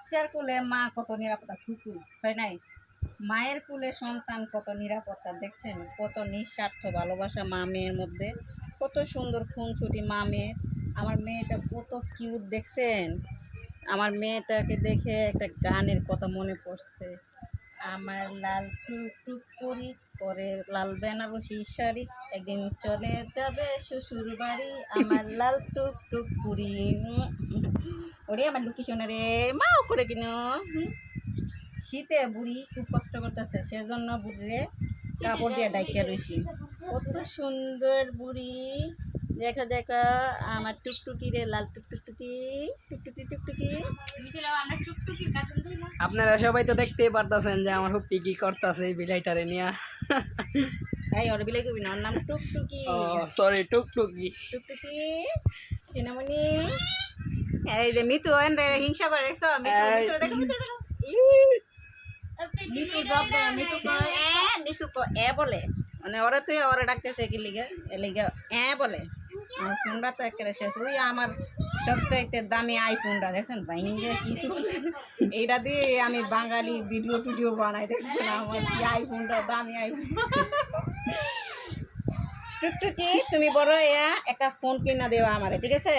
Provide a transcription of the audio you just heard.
বাচ্চার কোলে মা কত নিরাপত্তা, থুতু হয় নাই? মায়ের কোলে সন্তান কত নিরাপত্তা, দেখছেন কত নিঃস্বার্থ ভালোবাসা মা মেয়ের মধ্যে, কত সুন্দর খুনসুটি মা মেয়ে। আমার মেয়েটা কত কিউট দেখছেন। আমার মেয়েটাকে দেখে একটা গানের কথা মনে পড়ছে। আমার লাল টুকটুক করি পরে লাল বেনারসি শাড়ি, একদিন চলে যাবে শ্বশুর বাড়ি, আমার লাল টুকটুক করি। ওরে আমার লুকি শোনা রে, মা করে কিন। শীতে বুড়ি খুব কষ্ট করতেছে, সেজন্য বুড়িরে কাপড় দিয়ে ডাইকা রয়েছি। কত সুন্দর বুড়ি, দেখা দেখা আমার টুকটুকি রে, লাল টুকটুকি টুকটুকি টুকটুকি। আপনারা সবাই তো দেখতেই পারতেছেন যে আমার হুপ্পি কি করতেছে এই বিলাইটারে নিয়ে। এই ওর বিলাই কবি না, ওর নাম টুকটুকি। ও সরি, টুকটুকি। টুকটুকি সিনামণি। এই যে মিতু এন্ড হিংসা করে দেখছো, মিতু মিতু দেখো, মিতু দেখো, মিতু জব দেয়, মিতু কয় মিতু কয় বলে, মানে ওরা তুই ওরা ডাকতেছে কি লিগে এ লিগে বলে। আমার ফোনটা তো একেবারে শেষ। ওই আমার সবচাইতে দামি আইফোনটা দেখছেন ভাইঙ্গে কিছু, এইটা দিয়ে আমি বাঙালি ভিডিও টিডিও বানাই, দেখছেন আমার কি আইফোনটা দামি আইফোন। টুকটুকি তুমি বড় একটা ফোন কিনা দেওয়া আমারে, ঠিক আছে?